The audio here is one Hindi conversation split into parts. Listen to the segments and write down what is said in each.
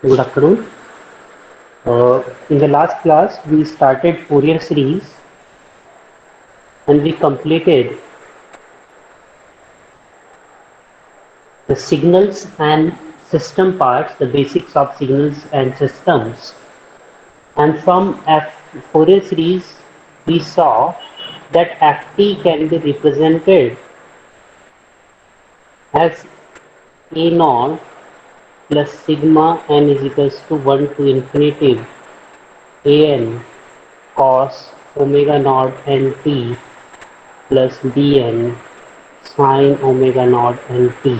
Good afternoon. In the last class, we started Fourier series and we completed the signals and system parts, the basics of signals and systems. And from Fourier series, we saw that Ft can be represented as A naught plus sigma n is equals to 1 to infinity an cos omega naught nt plus bn sine omega naught nt,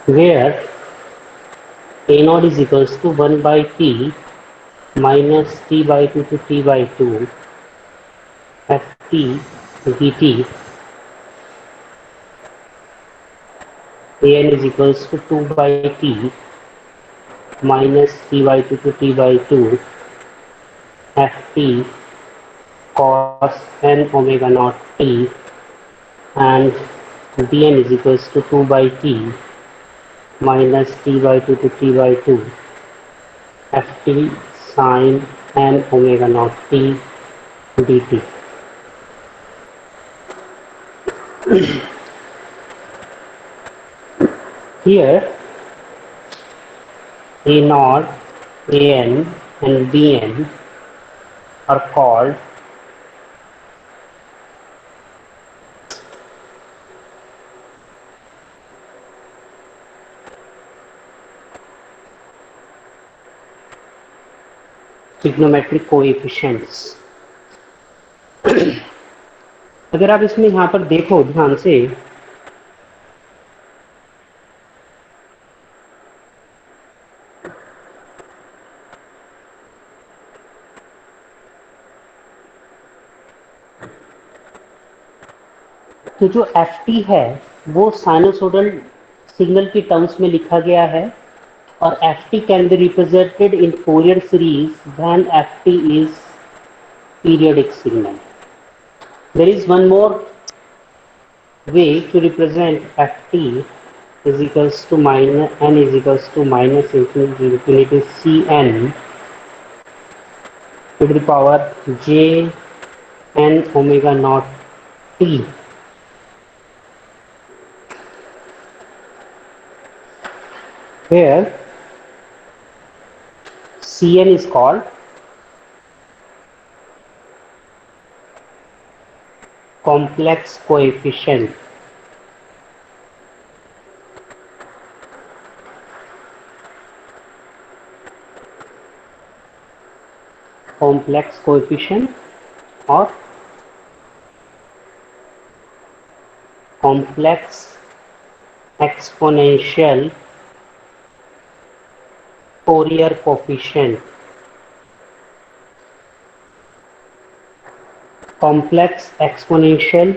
where a naught is equals to 1 by t minus t by 2 to t by 2 ft dt, an is equals to 2 by t minus t by 2 to t by 2 ft cos n omega naught t, and dn is equals to 2 by t minus t by 2 to t by 2 ft sine n omega naught t dt. Here A naught, An and Bn are called trigonometric coefficients. अगर आप इसमें यहाँ पर देखो ध्यान से, तो जो ft है वो साइनोसोडल सिग्नल की टर्म्स में लिखा गया है, और ft can be represented in Fourier series when ft is periodic signal. There is one more way to represent ft is equals to minus n is equals to minus infinity cn to the power j n omega naught t, where cn is called complex coefficient. Complex coefficient or complex exponential Fourier coefficient. Complex exponential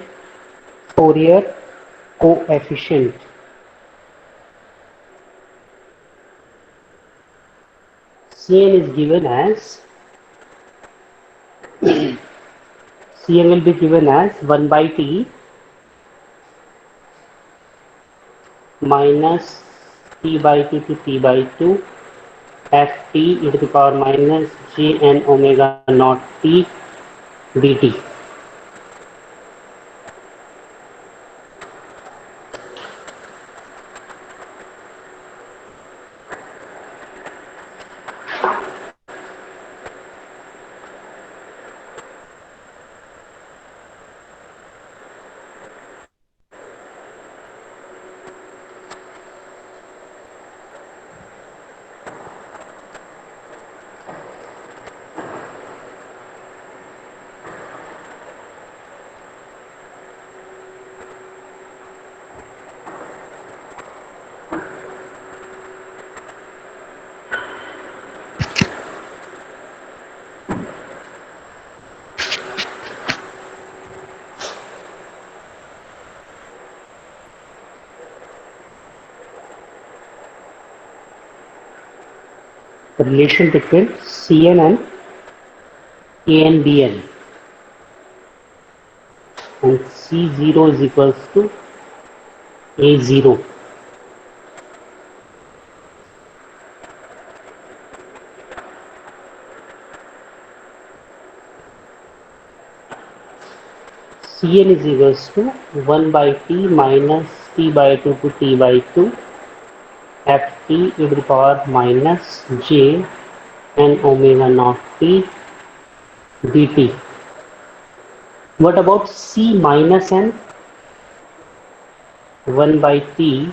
Fourier coefficient. Cn is given as Cn will be given as 1 by t minus t by t to t by 2 ft e to the power minus j n omega naught t dt. The relation between Cn and AnBn. and C0 is equals to A0. Cn is equals to 1 by t minus t by 2 to t by 2 ft e to the power minus j and omega naught t dt. What about C minus n? 1 by t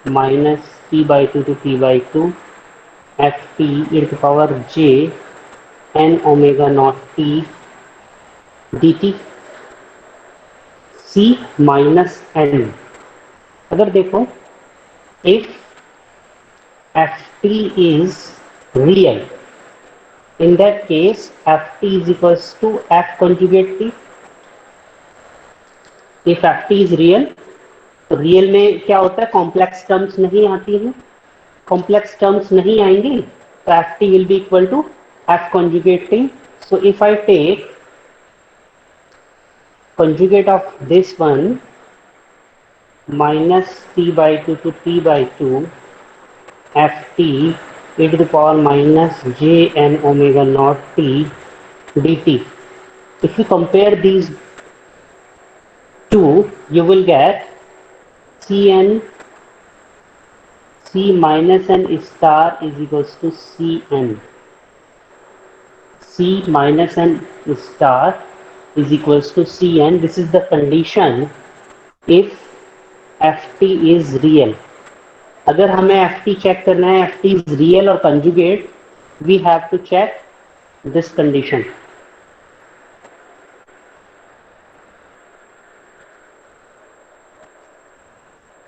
minus t by 2 to t by 2 ft e to the power j n omega naught t dt. C minus n, अगर देखो, if ft is real, in that case ft is equals to f conjugate t. if ft is real, तो रियल में क्या होता है, कॉम्प्लेक्स टर्म्स नहीं आती हैं, कॉम्प्लेक्स टर्म्स नहीं आएंगी, तो F T will be equal to F conjugate T. So if I take conjugate of this one minus t by 2 to t by 2 ft e to the power minus j n omega naught t dt. If you compare these two, you will get cn c minus n star is equals to cn. C minus n star is equals to Cn. This is the condition if Ft is real. अगर हमें Ft चेक करना है, Ft is real और conjugate, we have to check this condition.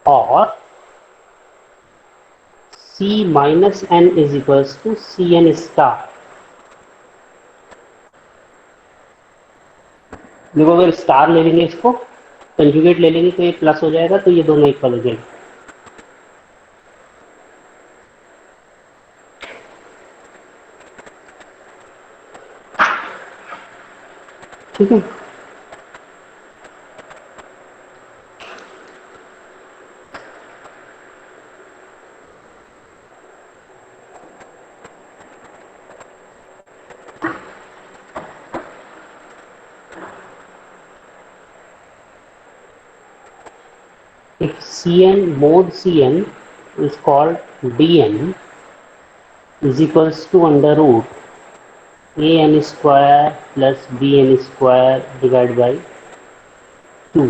और C minus n is equals to Cn star. देखो, अगर स्टार ले लेंगे, इसको कंजुगेट ले लेंगे तो ये प्लस हो जाएगा, तो ये दोनों इक्वल हो जाएंगे. ठीक है. If Cn mod Cn is called Dn is equals to under root an square plus bn square divided by 2.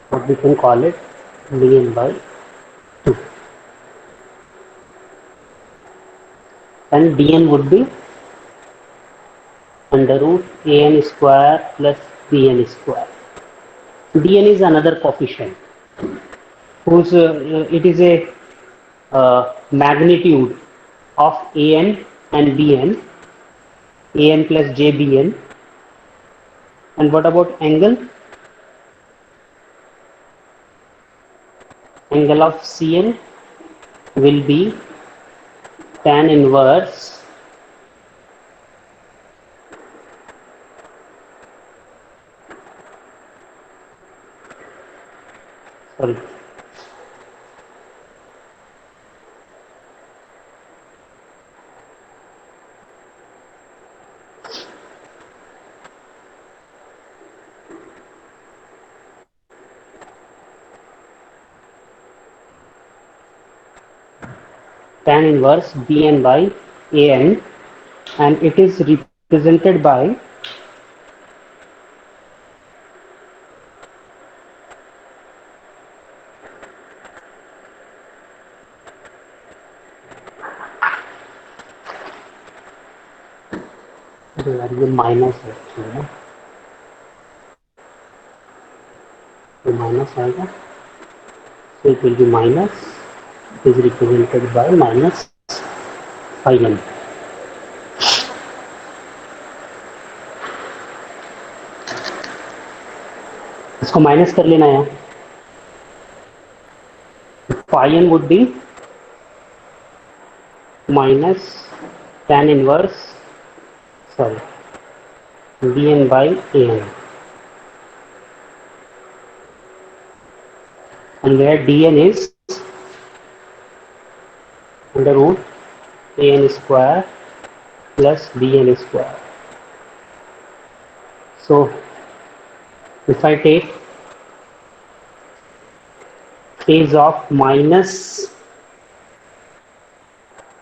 What we can call it dn by 2. And dn would be under root an square plus bn square. Dn is another coefficient whose it is a magnitude of an and bn, an plus jbn. And what about angle? Angle of Cn will be tan inverse sorry tan inverse bn by an, and it is represented by ये माइनस है, तो माइनस आएगा, so it will be minus, it is represented by minus phi n. इसको माइनस कर लेना है. phi n would be minus tan inverse sorry, dn by an, and where dn is under root an square plus dn square. So if I take phase of minus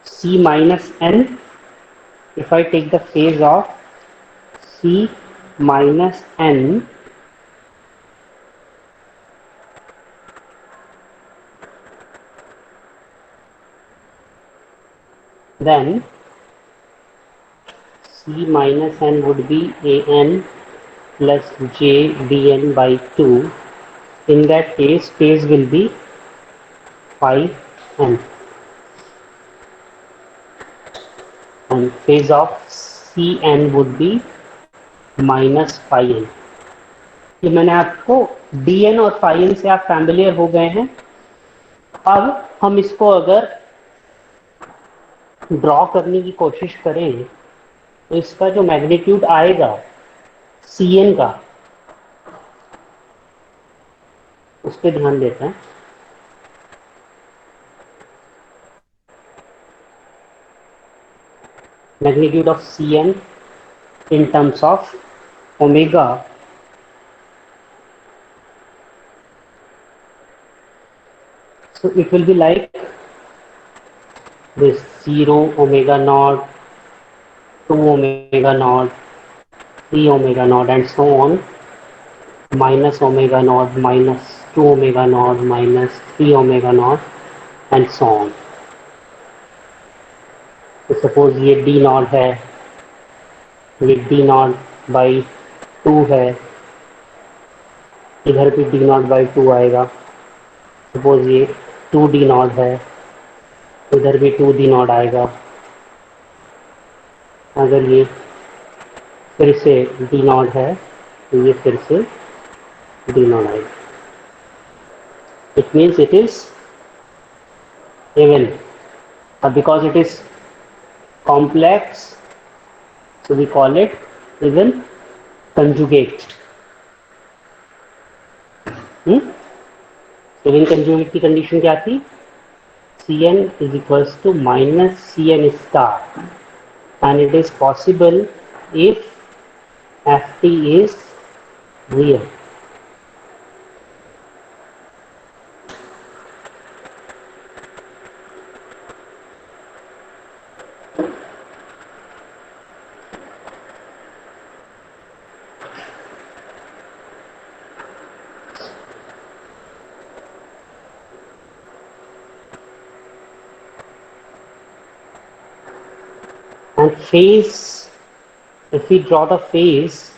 c minus n, if I take the phase of c minus n, then c minus n would be an plus j dn by 2. In that case, phase will be phi n, and phase of cn would be minus phi n. ये मैंने आपको dn और phi n से आप फैमिलियर हो गए हैं. अब हम इसको अगर ड्रॉ करने की कोशिश करें तो इसका जो मैग्नीट्यूड आएगा cn का, उस पर ध्यान देते हैं. Magnitude of cn in terms of omega, so it will be like this: 0 omega naught, 2 omega naught, 3 omega naught, and so on, minus omega naught, minus 2 omega naught, minus 3 omega naught, and so on. तो सपोज ये d नॉट है, ये d नॉट बाई 2 है, इधर भी d नॉट बाई 2 आएगा. सपोज ये 2d नॉट है, इधर भी 2d नॉट आएगा. अगर ये फिर से d नॉट है तो ये फिर से d नॉट आएगा. It means it is even, because it is complex, so we call it even conjugate. even conjugate की कंडीशन क्या थी? Cn is equals to minus Cn star, and it is possible if Ft is real. And phase, if we draw the phase,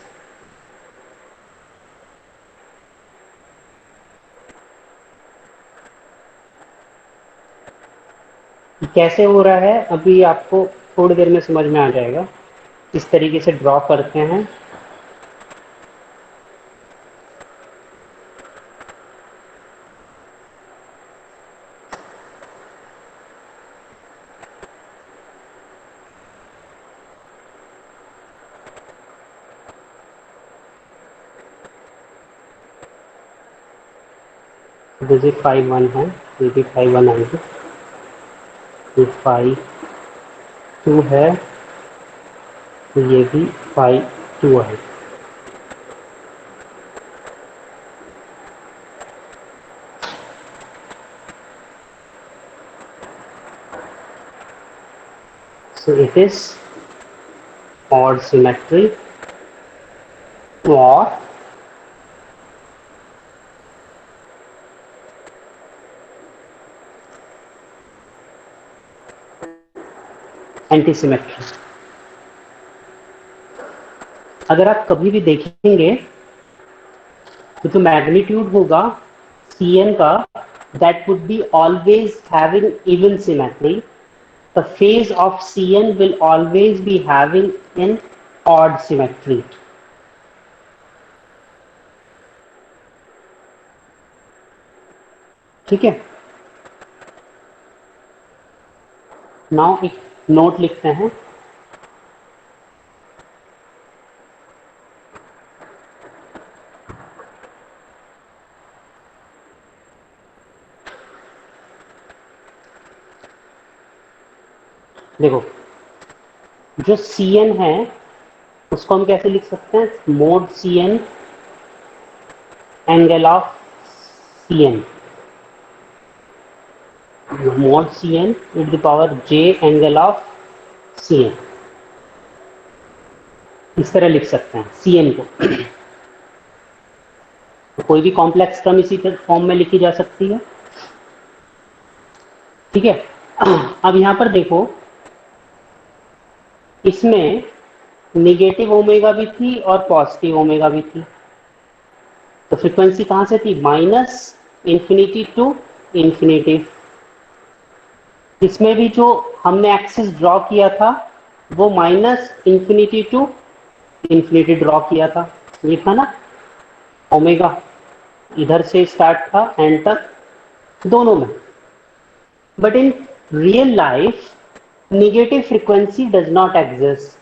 कैसे हो रहा है अभी आपको थोड़ी देर में समझ में आ जाएगा. इस तरीके से ड्रॉ करते हैं. ये phi 1 है, ये भी phi 1 आएगी, ये phi 2 है, तो ये भी phi 2 आएगी. So it is odd symmetry or एंटीसिमेट्री. अगर आप कभी भी देखेंगे तो जो मैग्नीट्यूड होगा Cn का, that would be always having even symmetry. The phase of Cn will always be having an odd symmetry. ठीक है. नाउ एक नोट लिखते हैं. देखो, जो सी एन है उसको हम कैसे लिख सकते हैं? Mod C N angle of C N, mod Cn e to the power j angle of Cn, इस तरह लिख सकते हैं Cn को। तो कोई भी कॉम्प्लेक्स टर्म इसी फॉर्म में लिखी जा सकती है, ठीक है। अब यहां पर देखो, इसमें निगेटिव ओमेगा भी थी और पॉजिटिव ओमेगा भी थी। तो फ्रीक्वेंसी कहां से थी? Minus infinity to infinity. इसमें भी जो हमने एक्सिस ड्रॉ किया था वो minus infinity to infinity draw किया था, ये था ना ओमेगा, इधर से स्टार्ट था एंड तक दोनों में। But in real life negative frequency does not exist.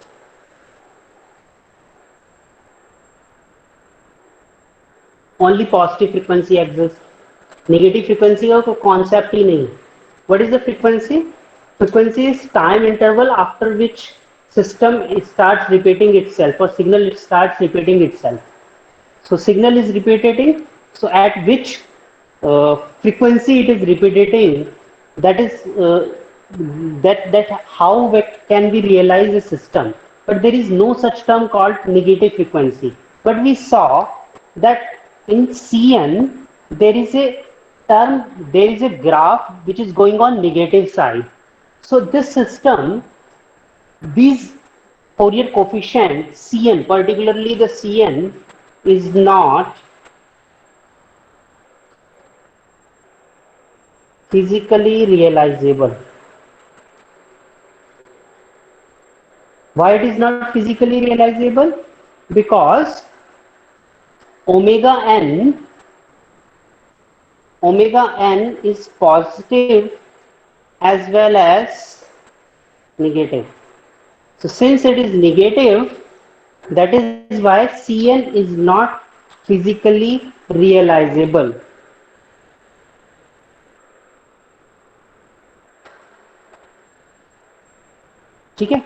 Only positive frequency exist. Negative frequency का कोई कॉन्सेप्ट ही नहीं। What is the frequency? Frequency is time interval after which system starts repeating itself or signal it starts repeating itself. So signal is repeating, so at which frequency it is repeating, that is that how can we realize a system. But there is no such term called negative frequency. But we saw that in Cn there is a term, there is a graph which is going on negative side. So this system, these Fourier coefficient Cn, particularly the Cn, is not physically realizable. Why it is not physically realizable? Because omega n is positive as well as negative. So since it is negative, that is why Cn is not physically realizable. ठीक है,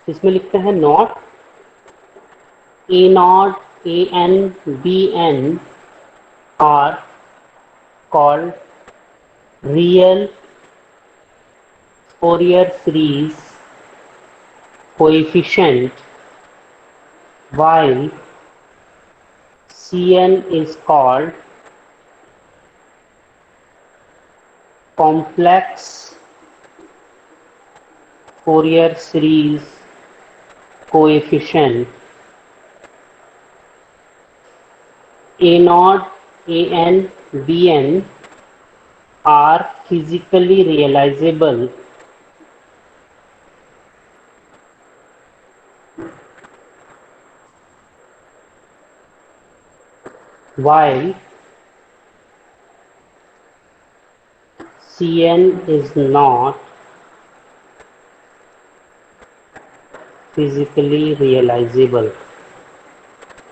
इसमें लिखते हैं naught A naught A N B N are called real Fourier series coefficient, while Cn is called complex Fourier series coefficient. A naught, An, Bn are physically realizable while Cn is not physically realizable.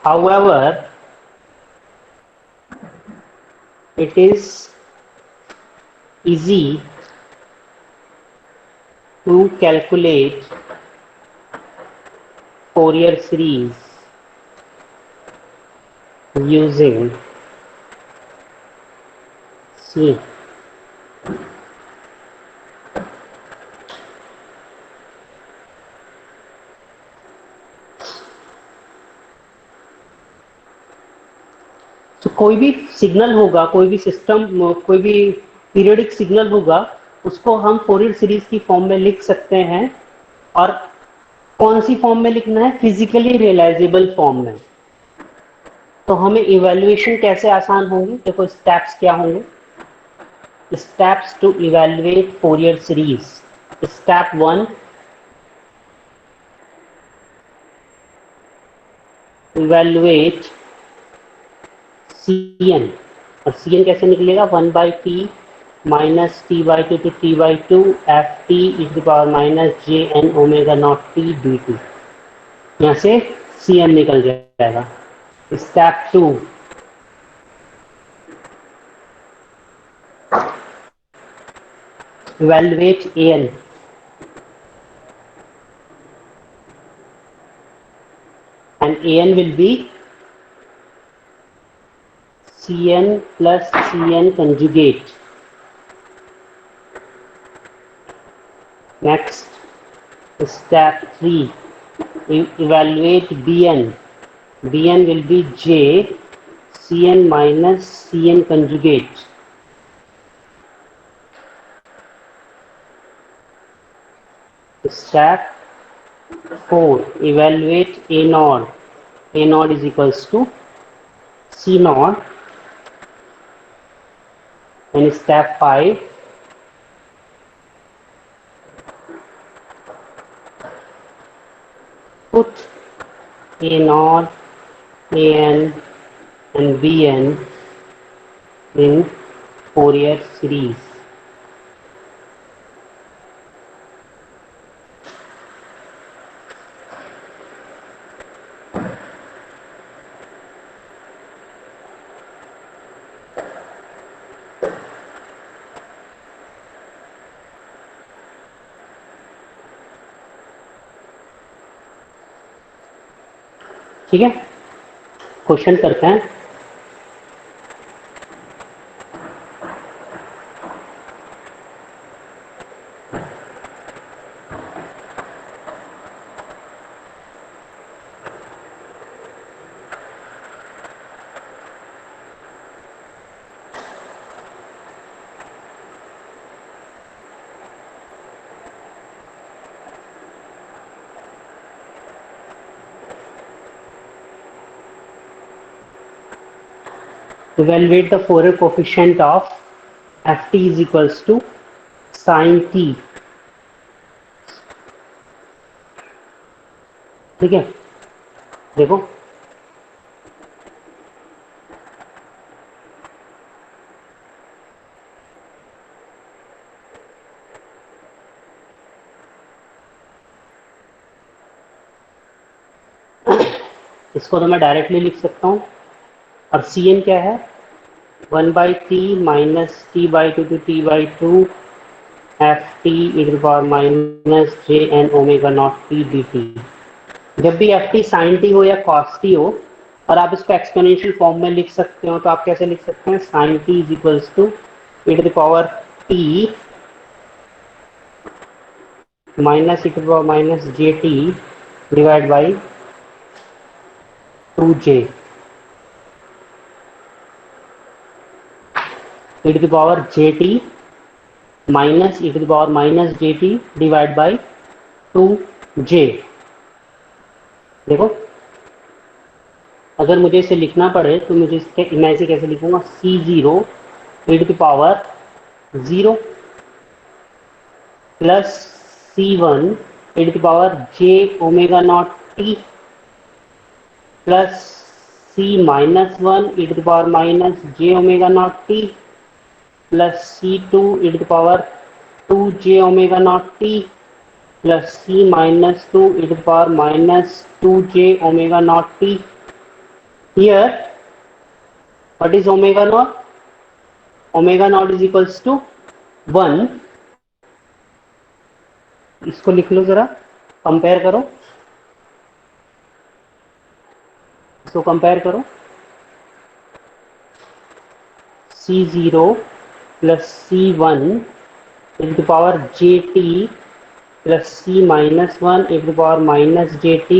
However, it is easy to calculate Fourier series using C. तो कोई भी सिग्नल होगा, कोई भी सिस्टम, कोई भी पीरियोडिक सिग्नल होगा, उसको हम फोरियर सीरीज की फॉर्म में लिख सकते हैं। और कौन सी फॉर्म में लिखना है? फिजिकली रियलाइजेबल फॉर्म में। तो हमें इवैल्यूएशन कैसे आसान होंगे? देखो स्टेप्स क्या होंगे। Steps to evaluate Fourier series. Step 1, evaluate Cn। और Cn कैसे निकलेगा? 1/t minus t by two टू t by two F T E to power minus J N omega naught T D T. यहाँ से Cn निकल जाएगा। Step 2, evaluate an, and an will be Cn plus Cn conjugate. Next, step 3, evaluate Bn. Bn will be J Cn minus Cn conjugate. Step 4, evaluate A naught. A naught is equals to C naught. And step 5, put A naught, An and Bn in Fourier series. ठीक है, क्वेश्चन करते हैं. Evaluate the Fourier coefficient of ft is equals to sin t. ठीक है, देखो इसको तो मैं डायरेक्टली लिख सकता हूँ. और Cn क्या है? 1/t minus t/2 to t/2 ft e to the power minus j n omega naught t dt. जब भी ft sin t हो या cos t हो और आप इसको एक्सपोनेंशियल फॉर्म में लिख सकते हो, तो आप कैसे लिख सकते हैं? sin t is equals to e to the power t minus e to the power minus jt divided by 2j e to the power jt minus e to the power minus jt divided by 2j. देखो, अगर मुझे इसे लिखना पड़े तो मैं इसे कैसे लिखूंगा? C0 e to the power 0 plus C1 e to the power j omega naught t plus C minus 1 e to the power minus j omega naught t plus C2 e to the power 2j omega naught t plus C minus 2 e to the power minus 2j omega naught t. Here, what is omega naught? Omega naught is equals to 1. इसको लिख लो, जरा कंपेयर करो, इसको कंपेयर करो. C0 plus C1 e to the power jt plus C minus 1 e to the power minus jt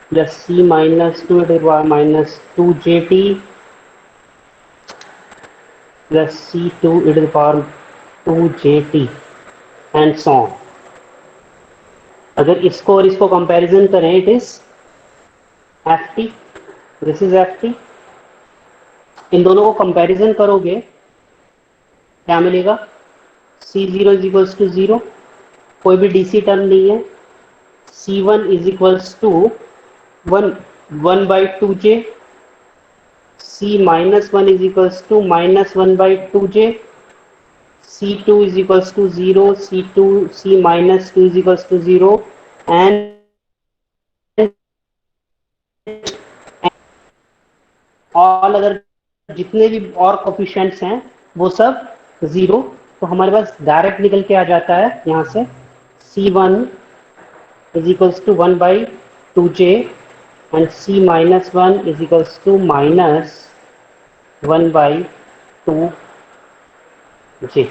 plus C minus 2 e to the power minus 2jt plus C2 e to the power 2jt and so on. अगर इसको और इसको कंपैरिजन करें, it is ft, this is ft. इन दोनों को कंपैरिजन करोगे क्या मिलेगा? C0 इज इक्वल्स टू 0, कोई भी डीसी टर्म नहीं है. C1 is equals to 1/2j. C minus 1 is equals to minus 1/2j. C2 is equals to 0. C minus 2 is equals to 0. And all other जितने भी और कोफिशिएंट्स हैं वो सब 0 तो हमारे पास डायरेक्ट निकल के आ जाता है यहाँ से C1 is equals to 1 by 2j and C minus 1 is equals to minus 1 by 2j.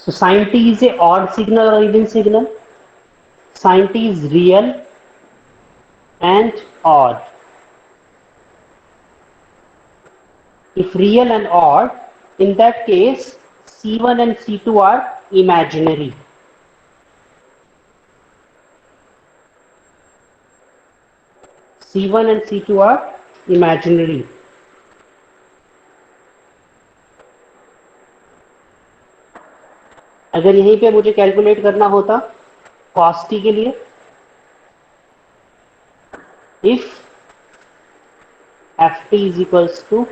So sin t is a odd signal or even signal? Sin t is real and odd. If real and odd, in that case, C1 and C2 are imaginary. C1 and C2 are imaginary. अगर यहीं पे मुझे कैलकुलेट करना होता cos t के लिए, if ft is equals to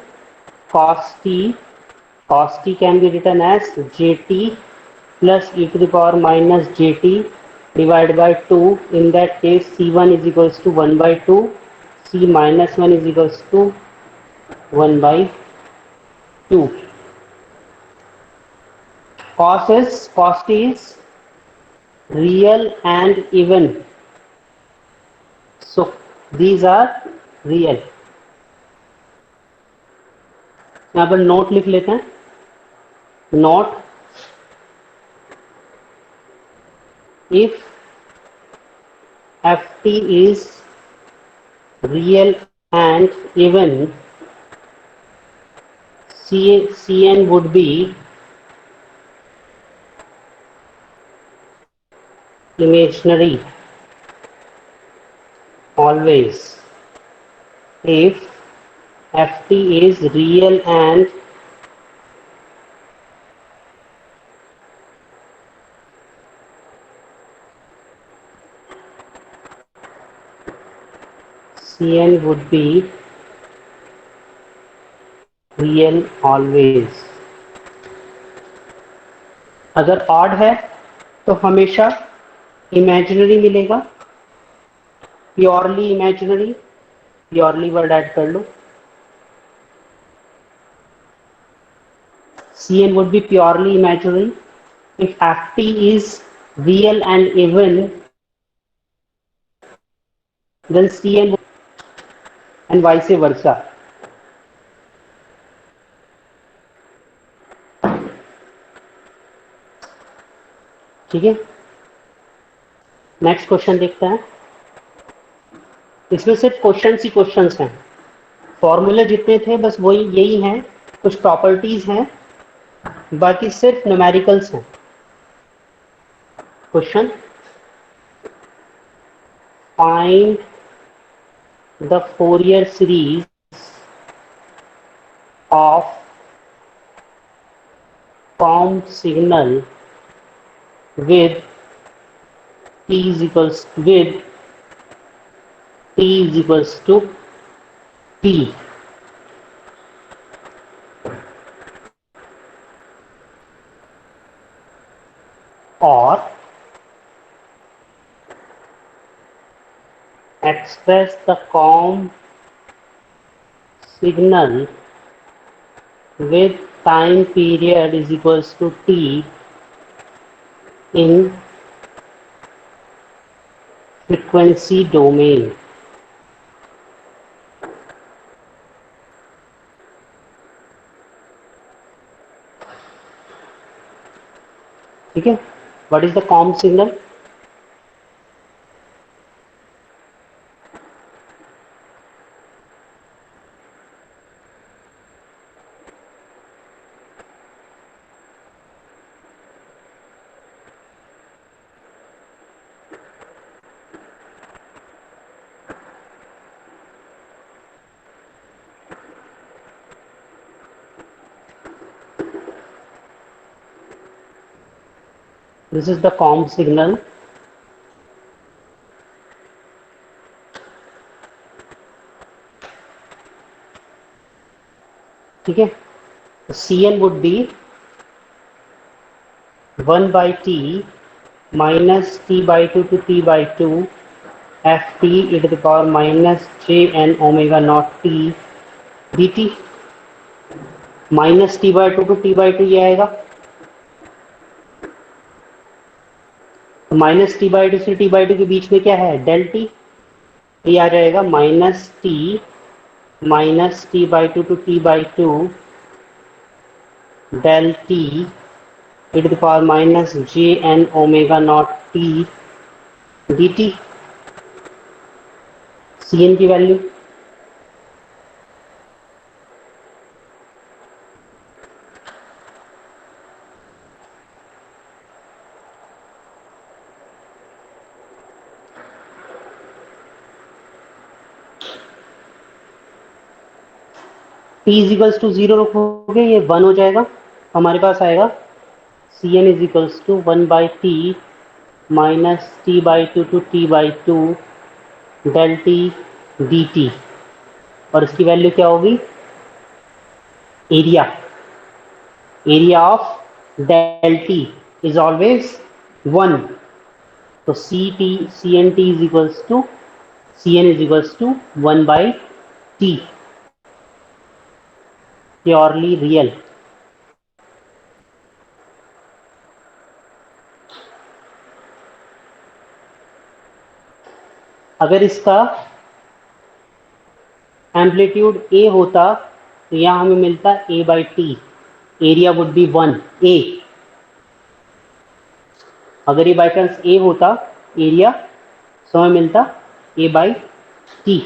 cos t can be written as jt plus e to the power minus jt divided by 2. In that case, C1 is equals to 1 by 2, C minus 1 is equals to 1 by 2. Cos t is real and even. So these are real. यहाँ पर नोट लिख लेते हैं. Note: if ft is real and even, Cn would be imaginary always. If ft is real and Cn would be real always. अगर ऑड है तो हमेशा इमेजिनरी मिलेगा. Purely imaginary, purely word add कर लो. Cn would be purely imaginary. If ft is real and even, then Cn and vice versa. ठीक है, नेक्स्ट क्वेश्चन देखते हैं. इसमें सिर्फ क्वेश्चन ही क्वेश्चंस हैं. फॉर्मूले जितने थे बस वही यही हैं. कुछ प्रॉपर्टीज हैं, बाकी सिर्फ न्यूमेरिकल्स हैं. Question: find the Fourier series of form signal with t is equals to t. Or express the COM signal with time period is equals to t in frequency domain. ठीक है, what is the COM signal? This is the COM signal. ठीक है, तो C N would be 1/t minus t by 2 to t by 2 ft e to the power minus j n omega naught t dt। Minus T by two to T by two ये आएगा, तो माइनस टी बाई टू से टी बाई टू के बीच में क्या है, डेल टी। ये आ जाएगा minus T by two to T by two del T e to the power minus j n omega naught t dt। C N की value t equals to zero रखोगे ये वन हो जाएगा, हमारे पास आएगा C N equals to one by T minus T by two to T by two del T D T. और इसकी वैल्यू क्या होगी, area, area of del T is always one. तो C N T is equals to C N is equals to one by T, purely real. अगर इसका एम्पलीट्यूड ए होता तो यहां हमें मिलता A by T, area would be one A. अगर ये बाई चांस ए होता एरिया, तो हमें मिलता ए बाई टी।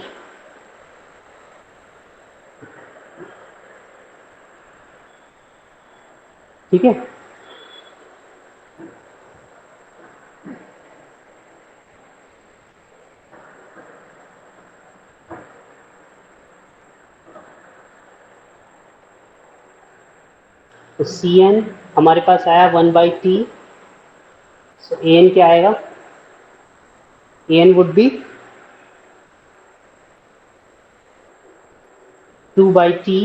ठीक है, तो सी एन हमारे पास आया one by T, so A N क्या आएगा, A N would be two by T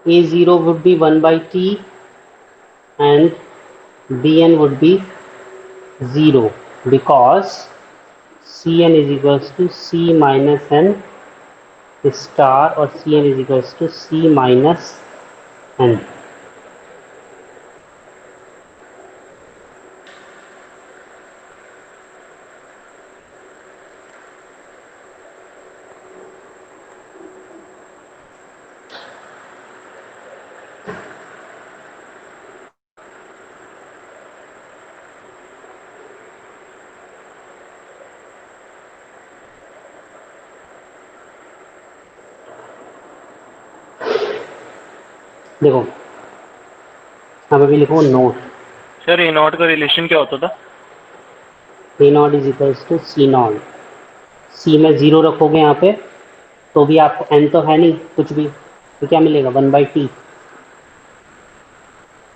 A0 would be 1 by t and Bn would be 0 because Cn is equals to C minus n star or Cn is equals to C minus n। देखो अब अभी लिखो नोट। सर ए नॉट का रिलेशन क्या होता था? A naught is equals to C naught. C में जीरो रखोगे यहाँ पे तो भी आपको एन तो है नहीं कुछ भी, तो क्या मिलेगा वन बाई टी।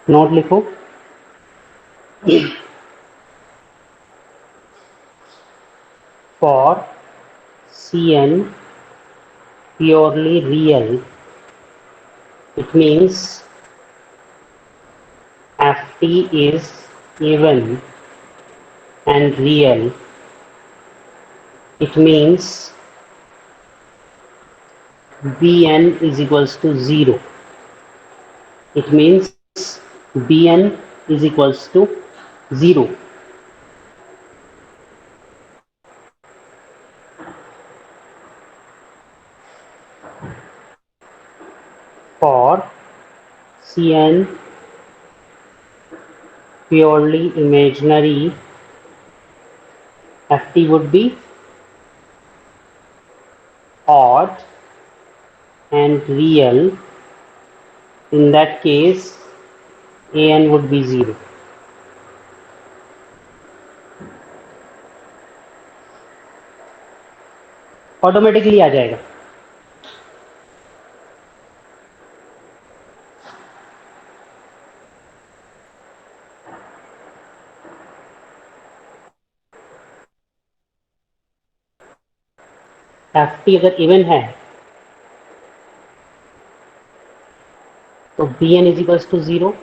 नोट लिखो for C N purely real it means ft is even and real, it means bn is equals to 0, it means bn is equals to 0 for cn purely imaginary ft would be odd and real, in that case an would be 0। Automatically आ जाएगा। एफ टी अगर इवन है तो B N is equals to zero,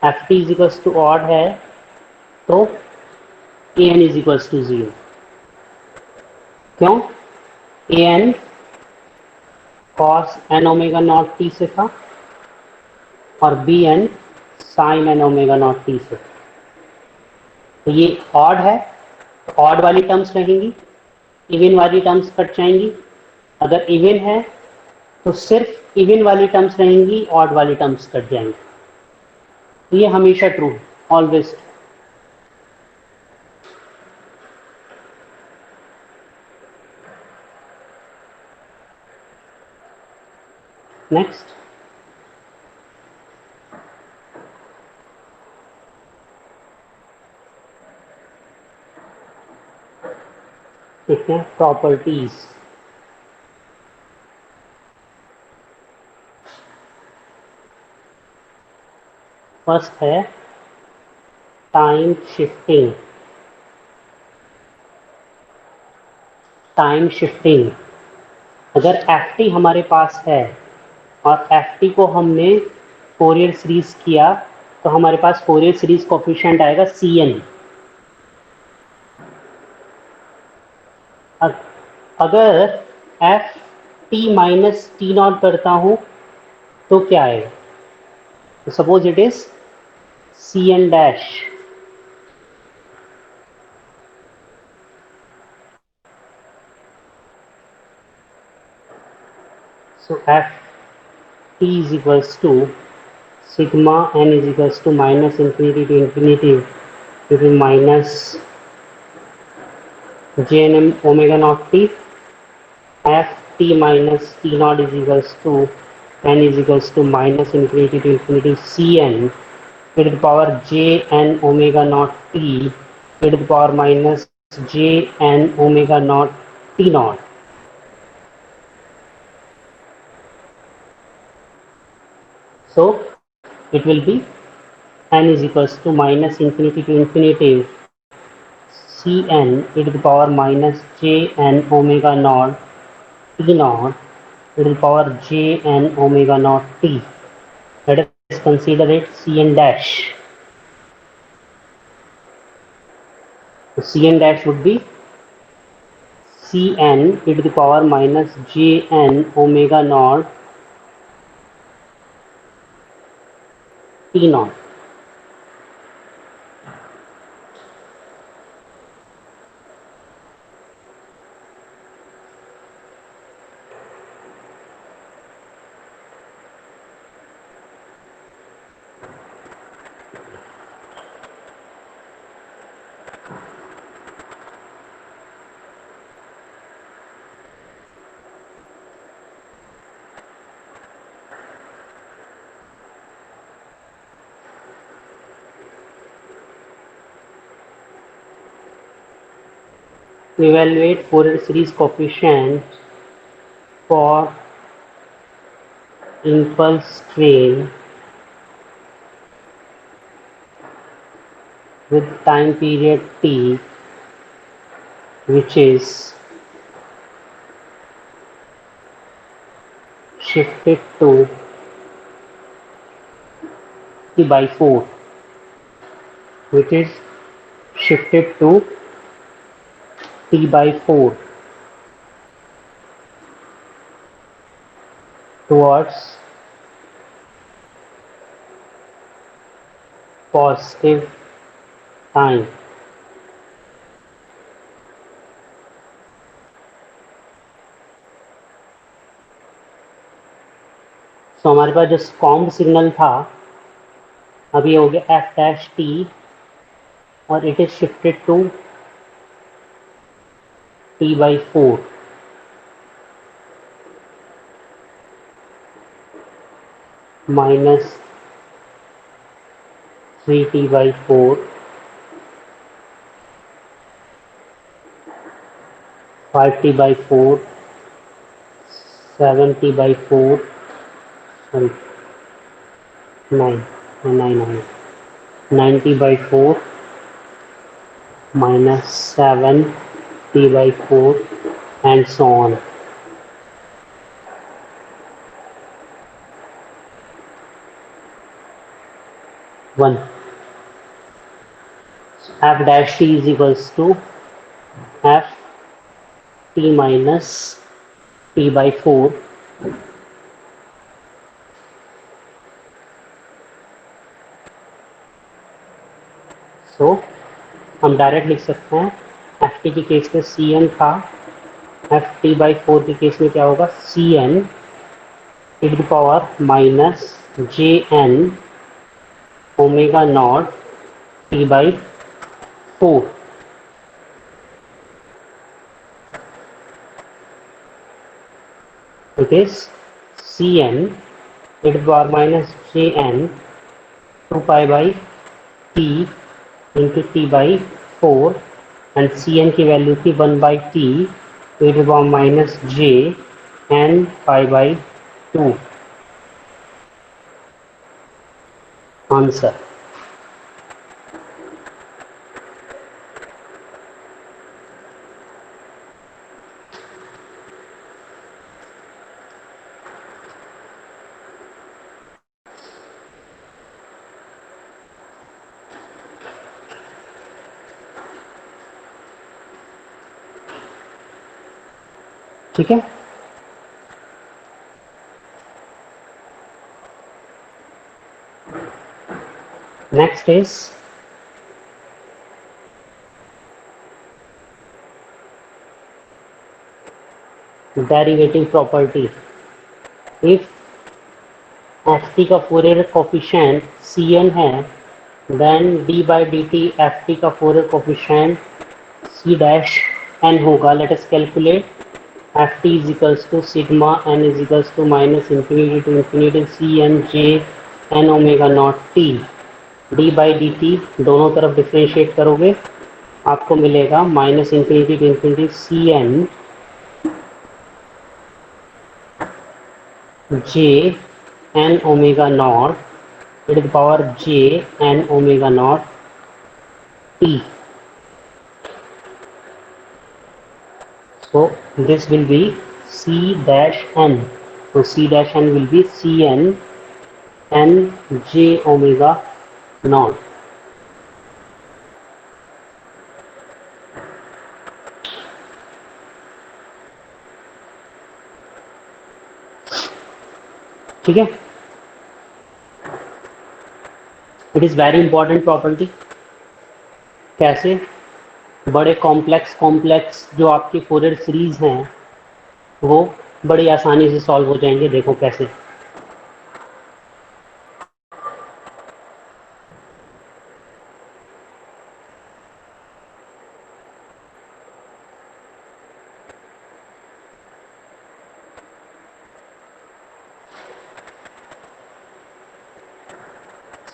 F T is equals to odd है तो A N is equals to zero. क्यों? A N cos N omega naught T से था और B N sine N omega naught T से। तो ये ऑड है तो ऑड वाली टर्म्स रहेंगी, इवन वाली टर्म्स कट जाएंगी। अगर इवन है तो सिर्फ इवन वाली टर्म्स रहेंगी, ऑड वाली टर्म्स कट जाएंगी। तो ये हमेशा ट्रू है, ऑलवेज। नेक्स्ट, देखते हैं प्रॉपर्टीज। फर्स्ट है टाइम शिफ्टिंग। टाइम शिफ्टिंग, अगर एफ टी हमारे पास है और एफ टी को हमने फोरियर सीरीज किया तो हमारे पास फोरियर सीरीज कोफिशिएंट आएगा सी एन। अगर F T minus T naught करता हूं तो क्या आएगा? तो suppose it is C N dash. So F T is equals to sigma N is equals to minus infinity to infinity to minus J N M omega naught T. F T minus T naught is equals to n is equals to minus infinity to infinity Cn e to the power j n omega naught t e to the power minus j n omega naught t naught. So it will be n is equals to minus infinity to infinity Cn e to the power minus j n omega naught t naught e to the power j n omega naught t. Let us consider it Cn dash. So Cn dash would be Cn e to the power minus Jn omega naught T naught. To evaluate Fourier series coefficient for impulse train with time period t, which is shifted to t by 4, which is shifted to t by 4 towards positive time. तो हमारे पास जो कॉम्ब सिग्नल था अभी हो गया एफ डैश टी और it is shifted to T by 4 minus 3t by 4 5t by 4 7t by 4 sorry 90 by 4 minus 7t by 4 and so on. 1. F dash t is equals to f t minus t by 4. सो हम डायरेक्ट लिख सकते हैं एफ टी के केस में सी एन था, एफ टी बाई 4 के केस में क्या होगा, C N e to the power minus J N omega naught T by 4. It is Cn e to the power minus Jn 2 pi by t into t by 4 and Cn की वैल्यू थी 1 by t e to the power minus j n pi by 2. Answer ठीक है. Next is derivative property. If F T का फोरियर कोफिशिएंट सी एन है, then D by D T F T का Fourier coefficient C dash N होगा. Let us calculate. F T is equals to sigma N is equals to minus infinity to infinity C N J N omega naught T. D by D T दोनों तरफ डिफ्रेंशिएट करोगे, आपको मिलेगा minus infinity to infinity C N J N omega naught e to the power j n omega naught t. So this will be c dash n. So c dash n will be cn n j omega naught. ठीक है. It is very important property. कैसे? बड़े कॉम्प्लेक्स जो आपके फोरियर सीरीज हैं वो बड़ी आसानी से सॉल्व हो जाएंगे. देखो कैसे.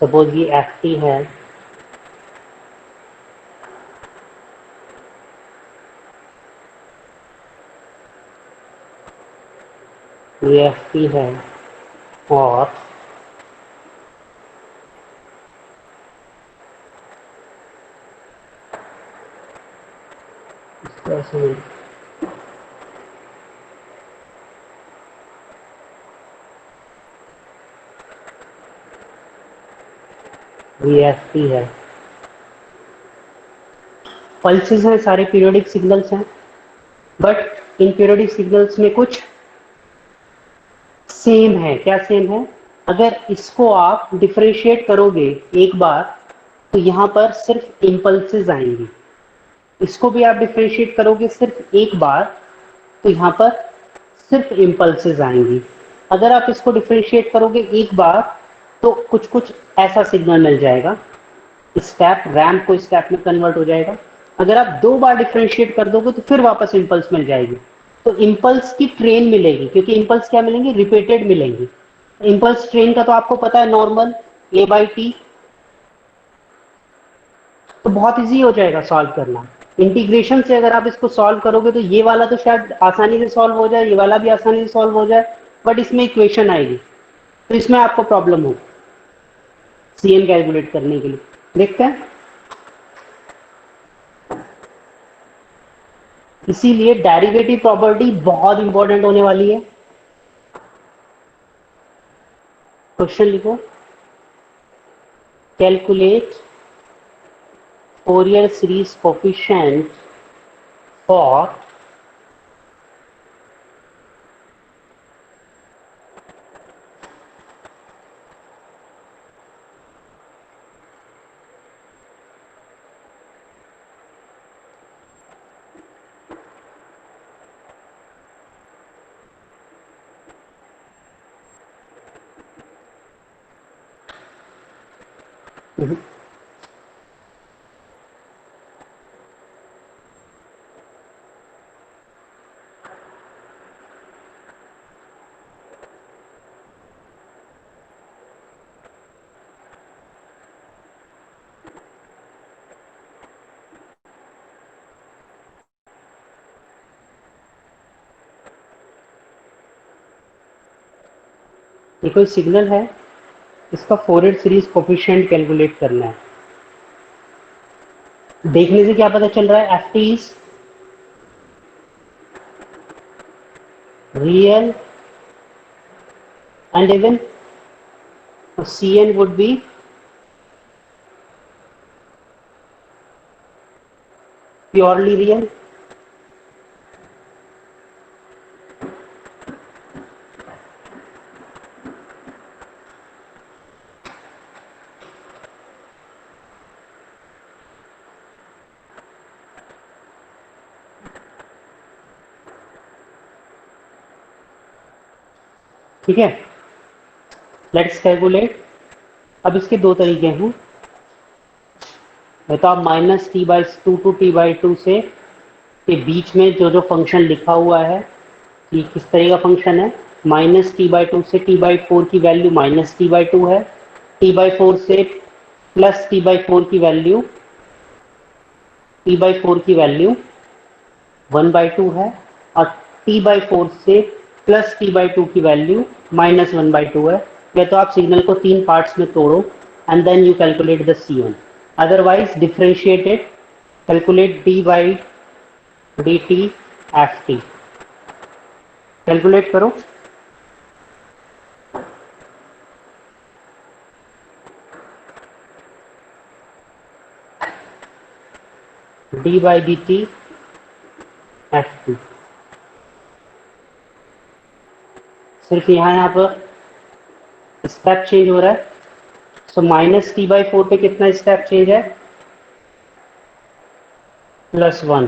सपोज ये एफ टी है, ये एफ टी है और वी है. पल्सेस हैं, सारे पीरियोडिक सिग्नल्स हैं, बट इन पीरियोडिक सिग्नल्स में कुछ सेम है. क्या सेम है? अगर इसको आप डिफरेंशिएट करोगे एक बार तो यहां पर सिर्फ इम्पल्सेस आएंगी. इसको भी आप डिफरेंशिएट करोगे सिर्फ एक बार तो यहां पर सिर्फ इम्पल्सेस आएंगी. अगर आप इसको डिफरेंशिएट करोगे एक बार तो कुछ कुछ ऐसा सिग्नल मिल जाएगा. स्टेप रैम्प को स्टेप में कन्वर्ट हो जाएगा. अगर आप दो बार डिफरेंशिएट कर दोगे तो फिर वापस इम्पल्स मिल जाएगी. तो इम्पल्स की ट्रेन मिलेगी, क्योंकि इम्पल्स क्या मिलेंगे? रिपीटेड मिलेंगी. इम्पल्स ट्रेन का तो आपको पता है नॉर्मल ए बाई टी. तो बहुत इजी हो जाएगा सॉल्व करना. इंटीग्रेशन से अगर आप इसको सॉल्व करोगे तो ये वाला तो शायद आसानी से सॉल्व हो जाए, ये वाला भी आसानी से सॉल्व हो जाए, बट इसमें इक्वेशन आएगी तो इसमें आपको प्रॉब्लम होगी सीएन कैलकुलेट करने के लिए. देखते हैं. इसीलिए डेरिवेटिव प्रॉपर्टी बहुत इंपॉर्टेंट होने वाली है. क्वेश्चन लिखो. calculate Fourier series coefficient for ये कोई सिग्नल है, इसका फोरियर सीरीज कोफिशिएंट कैलकुलेट करना है। देखने से क्या पता चल रहा है? F T is real and even, C N would be purely real. ठीक है, लेट्स कैलकुलेट। अब इसके दो तरीके हैं। तो आप minus T by two to T by two से के बीच में जो जो फंक्शन लिखा हुआ है कि किस तरह का फंक्शन है। माइनस टी बाई टू से टी बाई फोर की value minus T by to है। टी बाई फोर से प्लस टी बाई फोर की वैल्यू वन बाई टू है। और टी बाई फोर से प्लस टी बाई टू की value minus one by two है। या तो आप सिग्नल को तीन पार्ट्स में तोड़ो and then you calculate the C one, otherwise differentiate it, calculate D by D T F T. Calculate करो। D by D T F T, सिर्फ यहाँ पर स्टेप चेंज हो रहा है। So minus T by four पे कितना स्टेप चेंज है? Plus one.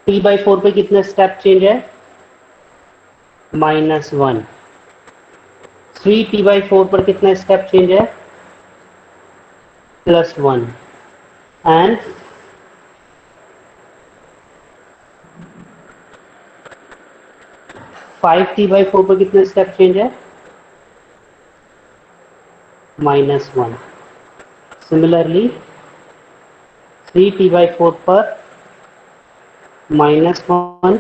T by four पे कितना स्टेप चेंज है? Minus one. Three T by four पर कितना स्टेप चेंज है? Plus one. And five T by four पर कितना स्टेप चेंज है? Minus one. Similarly three T by four पर minus one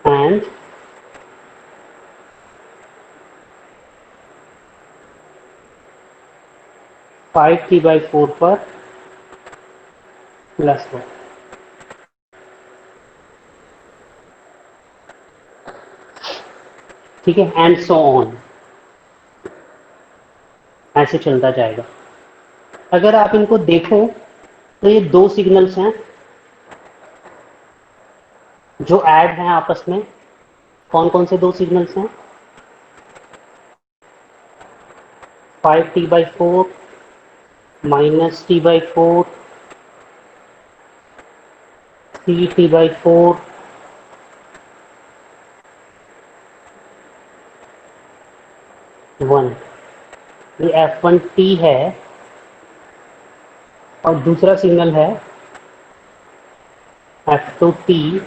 and five T by four पर प्लस वन। ठीक है, एंड सो ऑन, ऐसे चलता जाएगा। अगर आप इनको देखो तो ये दो सिग्नल्स हैं जो ऐड हैं आपस में। कौन कौन से दो सिग्नल्स हैं? Five T by four minus T by four, three T by four, one. ये एफ वन टी है और दूसरा सिग्नल है F two T.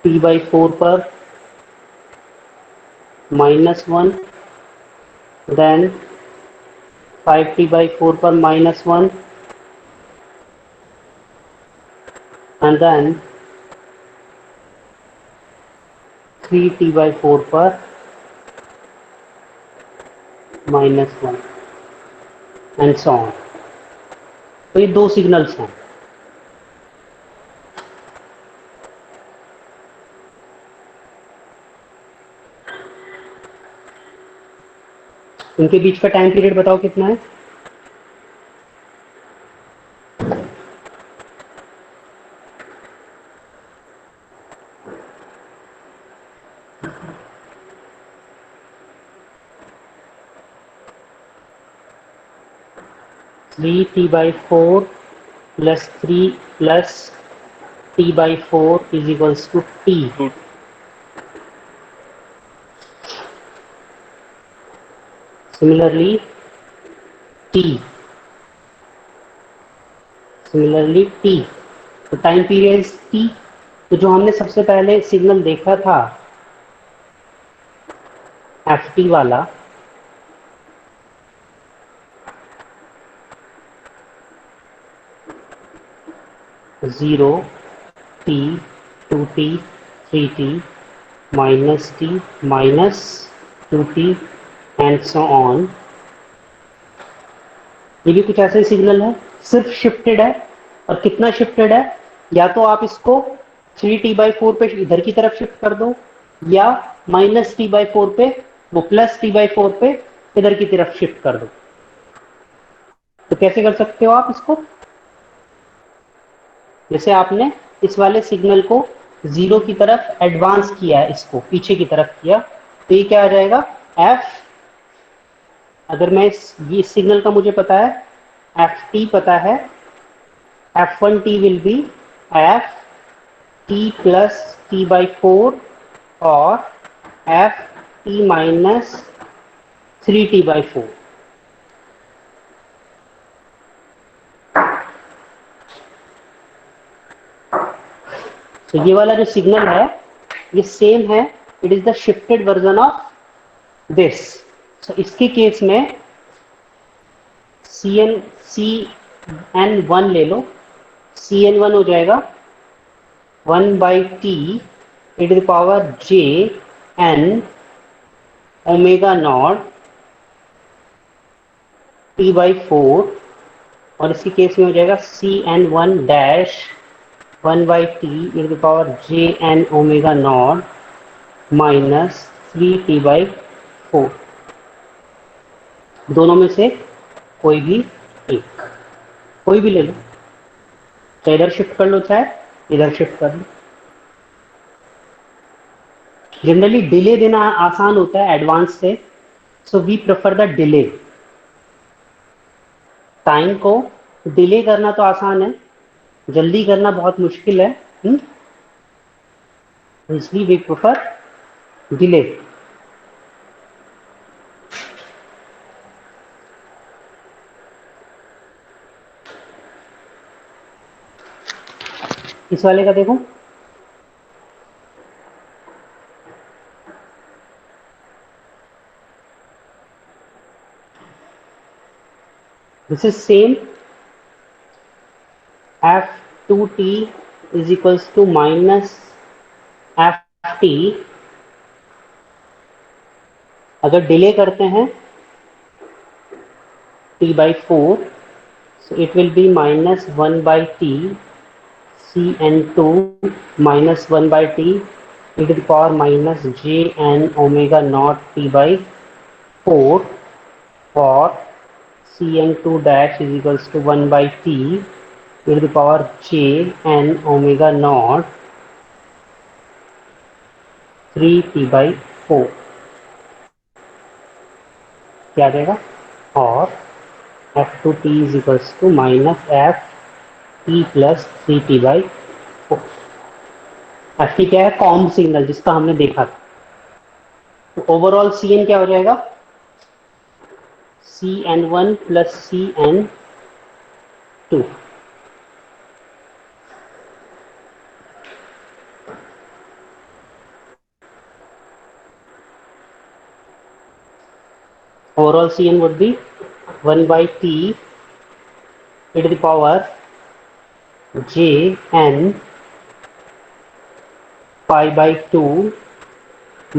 T by four पर minus one, then five T by four पर minus one, and then three T by four पर minus one, and so on. तो ये दो सिग्नल्स हैं। इनके बीच का टाइम पीरियड बताओ कितना है? Three T by four plus three plus T by four is equals to T. Two. Similarly T, similarly T, तो टाइम पीरियड टी। तो जो हमने सबसे पहले सिग्नल देखा था एफ टी वाला, zero T, two T, three T, minus T, minus two T and so on, ये भी कुछ ऐसे सिग्नल है, सिर्फ शिफ्टेड है। और कितना शिफ्टेड है? या तो आप इसको थ्री टी बाई फोर पे इधर की तरफ शिफ्ट कर दो, या माइनस टी बाई फोर पे, वो प्लस टी बाई फोर पे इधर की तरफ शिफ्ट कर दो। तो कैसे कर सकते हो आप इसको? जैसे आपने इस वाले सिग्नल को जीरो की तरफ एडवांस किया है, इसको पीछे की तरफ किया, तो ये क्या आ जाएगा? एफ, अगर मैं ये सिग्नल का मुझे पता है, एफ टी पता है, F one T will be F T plus T by four और F T minus three T by four. तो ये वाला जो सिग्नल है ये सेम है, it is the shifted version of this. So इसके केस में सी एन ले लो, सी एन वन हो जाएगा one by t e to the power j N omega naught T by four, और इसी केस में हो जाएगा c n one dash one by t e to the power j N omega naught minus three T by four. दोनों में से कोई भी एक, कोई भी ले लो, चाहे इधर शिफ्ट कर लो चाहे इधर शिफ्ट कर लो। जनरली डिले देना आसान होता है एडवांस से, so we prefer the delay. Time को डिले करना तो आसान है, जल्दी करना बहुत मुश्किल है। इसलिए वी प्रेफर डिले। इस वाले का देखो, this is same, f two t is equals to minus f T. अगर डिले करते हैं t by four, so it will be minus 1 by t cn2 minus 1 by t e to the power minus j n omega naught t by 4 for cn2 dash is equals to 1 by t e to the power j n omega naught 3 t by 4 क्या देगा? और f2t is equals to minus f t plus 3t by 4। F T क्या है? कॉम सिग्नल जिसका हमने देखा था। तो ओवरऑल सी एन क्या हो जाएगा? C n one plus c n two. Overall c N would be one by t e to the power j n pi by 2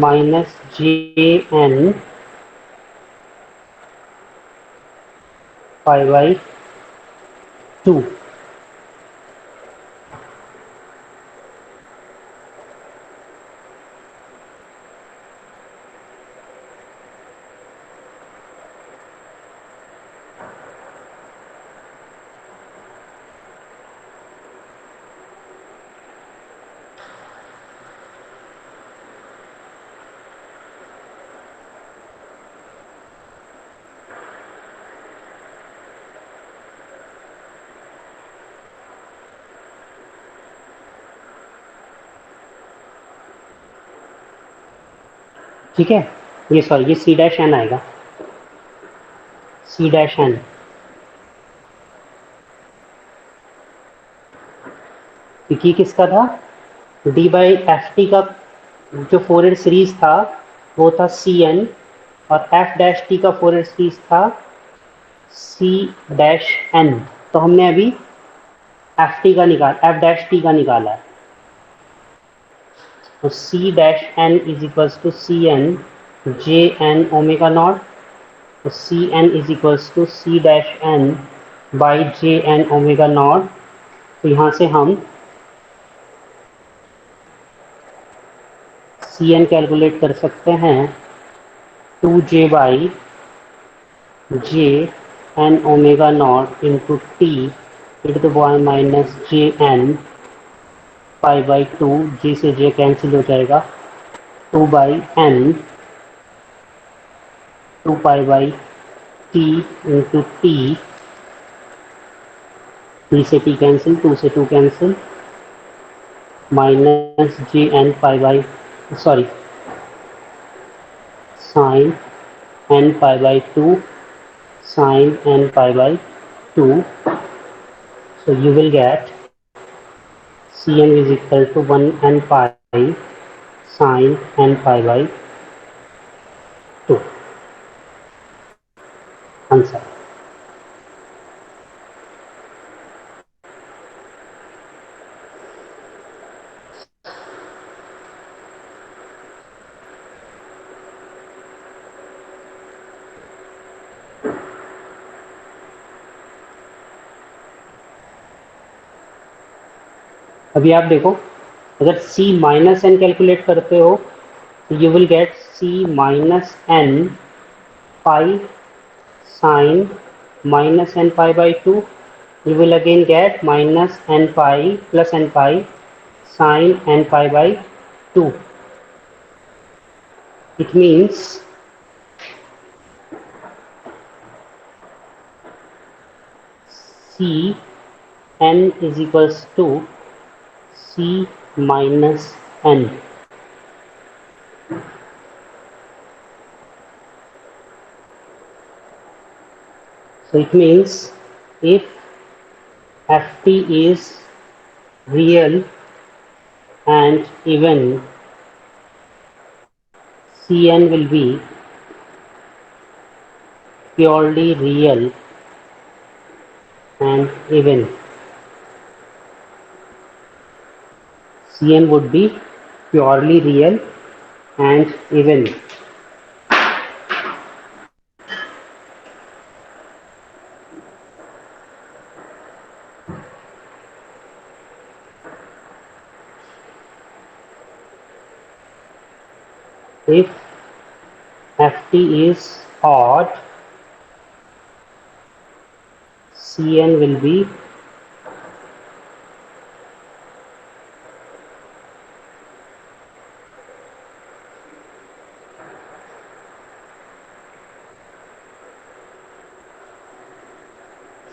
minus j n pi by 2। ठीक है, ये सॉरी ये सी डैश एन आएगा, सी डैश एन। क्योंकि किसका था, डी बाई एफ टी का जो फोरियर सीरीज था वो था सी एन, और एफ डैश टी का फोरियर सीरीज था सी डैश एन। तो हमने अभी एफ टी का निकाल एफ डैश टी का निकाला है। तो C dash N is equals to C N J N omega naught. तो C N is equals to C dash N by J N omega naught. तो यहाँ से हम सी एन कैलकुलेट कर सकते हैं, two j by J N omega naught into t e to the power minus J n pi by two, j से जे कैंसिल हो जाएगा, two by n, two pi by t into t, t से टी कैंसिल, टू से two cancel, minus J n pi by sorry sine n pi by two, sine n pi by two. So you will get Cn is equal to 1 n pi sin n pi by 2 answer. अभी आप देखो, अगर c माइनस एन कैलकुलेट करते हो तो you will get c minus n pi sine minus n pi by two. You will again get minus n pi plus n pi sin n pi by 2. It means C n is equals to C minus n. So it means if ft is real and even, Cn will be purely real and even. Cn would be purely real and even. If ft is odd, Cn will be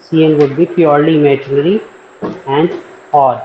Cn would be purely imaginary and odd.